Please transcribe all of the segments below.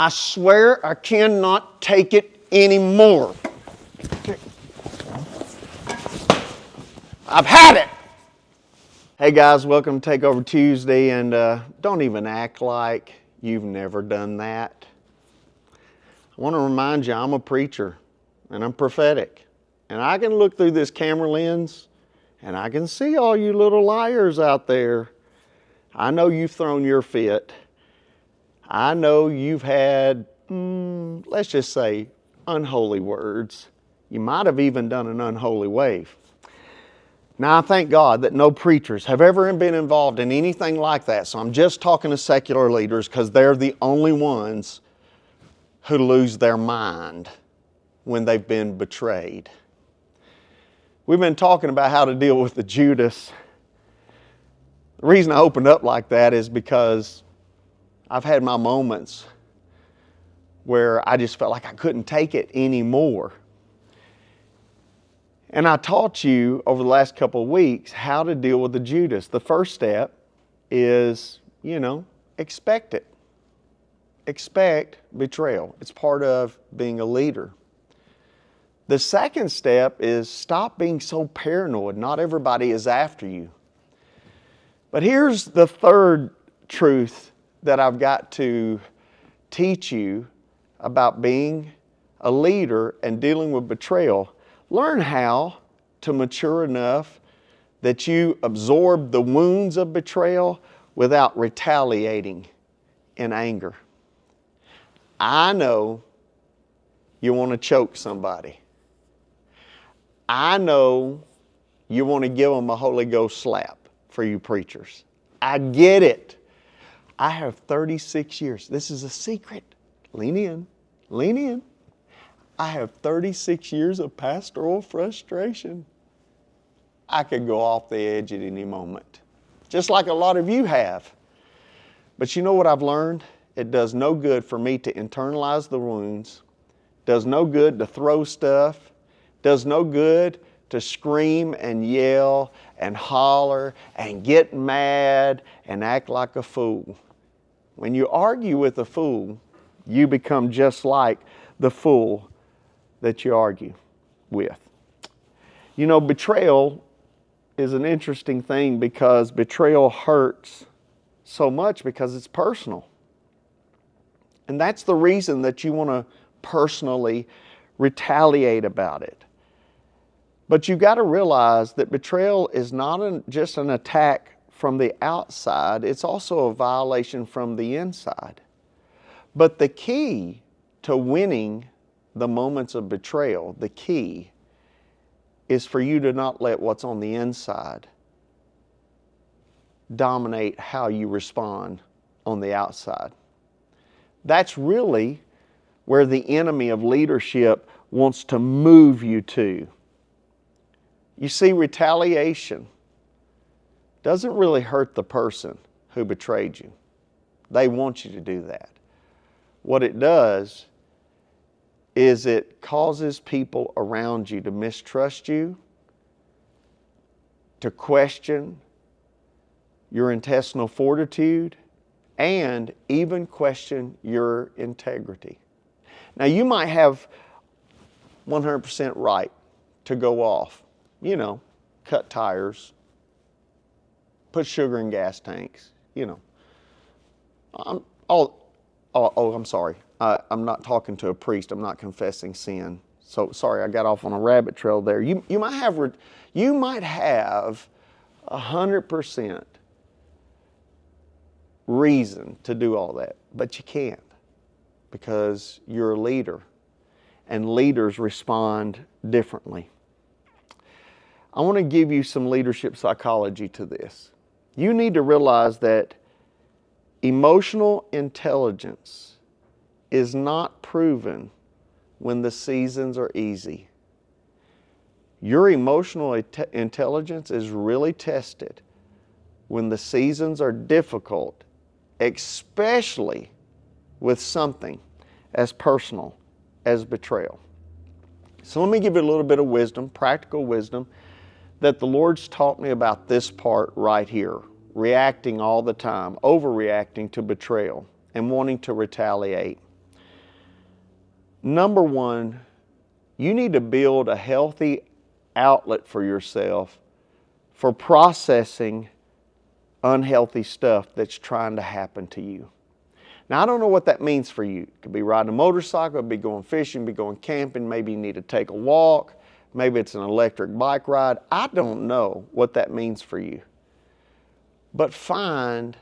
I swear I cannot take it anymore. I've had it. Hey guys, welcome to Takeover Tuesday, and don't even act like you've never done that. I want to remind you, I'm a preacher, and I'm prophetic, and I can look through this camera lens, and I can see all you little liars out there. I know you've thrown your fit. I know you've had, let's just say, unholy words. You might have even done an unholy wave. Now, I thank God that no preachers have ever been involved in anything like that. So I'm just talking to secular leaders because they're the only ones who lose their mind when they've been betrayed. We've been talking about how to deal with the Judas. The reason I opened up like that is because I've had my moments where I just felt like I couldn't take it anymore. And I taught you over the last couple of weeks how to deal with the Judas. The first step is, expect it. Expect betrayal. It's part of being a leader. The second step is stop being so paranoid. Not everybody is after you. But here's the third truth that I've got to teach you about being a leader and dealing with betrayal. Learn how to mature enough that you absorb the wounds of betrayal without retaliating in anger. I know you want to choke somebody. I know you want to give them a Holy Ghost slap for you preachers. I get it. I have 36 years. This is a secret. Lean in. Lean in. I have 36 years of pastoral frustration. I could go off the edge at any moment, just like a lot of you have. But you know what I've learned? It does no good for me to internalize the wounds. Does no good to throw stuff. Does no good to scream and yell and holler and get mad and act like a fool. When you argue with a fool, you become just like the fool that you argue with. Betrayal is an interesting thing because betrayal hurts so much because it's personal. And that's the reason that you want to personally retaliate about it. But you've got to realize that betrayal is not just an attack from the outside, it's also a violation from the inside. But the key to winning the moments of betrayal, the key is for you to not let what's on the inside dominate how you respond on the outside. That's really where the enemy of leadership wants to move you to. You see, retaliation doesn't really hurt the person who betrayed you. They want you to do that. What it does is it causes people around you to mistrust you, to question your intestinal fortitude, and even question your integrity. Now, you might have 100% right to go off, cut tires, put sugar in gas tanks, I'm sorry. I'm not talking to a priest. I'm not confessing sin. So sorry, I got off on a rabbit trail there. You might have 100% reason to do all that, but you can't because you're a leader, and leaders respond differently. I want to give you some leadership psychology to this. You need to realize that emotional intelligence is not proven when the seasons are easy. Your emotional intelligence is really tested when the seasons are difficult, especially with something as personal as betrayal. So let me give you a little bit of wisdom, practical wisdom, that the Lord's taught me about this part right here. Reacting all the time, overreacting to betrayal, and wanting to retaliate. Number one, you need to build a healthy outlet for yourself for processing unhealthy stuff that's trying to happen to you. Now, I don't know what that means for you. It could be riding a motorcycle, it could be going fishing, be going camping, maybe you need to take a walk, maybe it's an electric bike ride. I don't know what that means for you. But find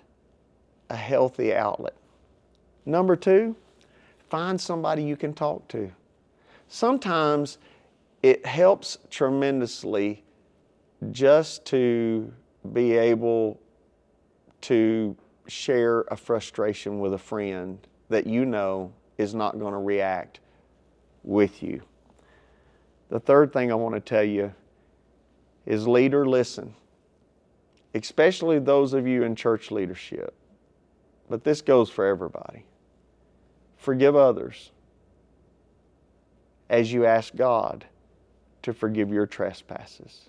a healthy outlet. Number two, find somebody you can talk to. Sometimes it helps tremendously just to be able to share a frustration with a friend that you know is not going to react with you. The third thing I want to tell you is leader, listen. Especially those of you in church leadership. But this goes for everybody. Forgive others as you ask God to forgive your trespasses.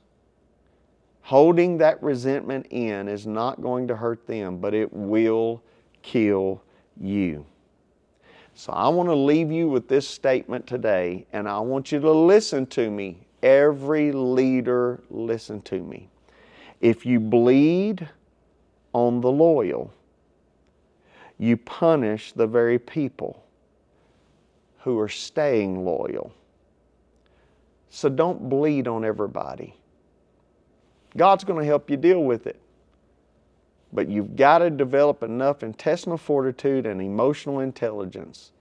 Holding that resentment in is not going to hurt them, but it will kill you. So I want to leave you with this statement today, and I want you to listen to me. Every leader, listen to me. If you bleed on the loyal, you punish the very people who are staying loyal. So don't bleed on everybody. God's going to help you deal with it. But you've got to develop enough intestinal fortitude and emotional intelligence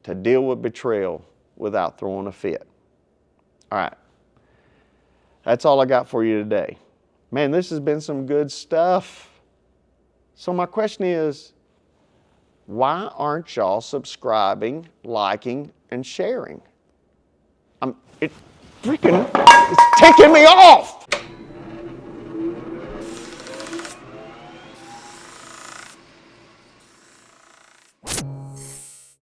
to deal with betrayal without throwing a fit. All right. That's all I got for you today. Man, this has been some good stuff. So my question is, why aren't y'all subscribing, liking, and sharing? It's taking me off!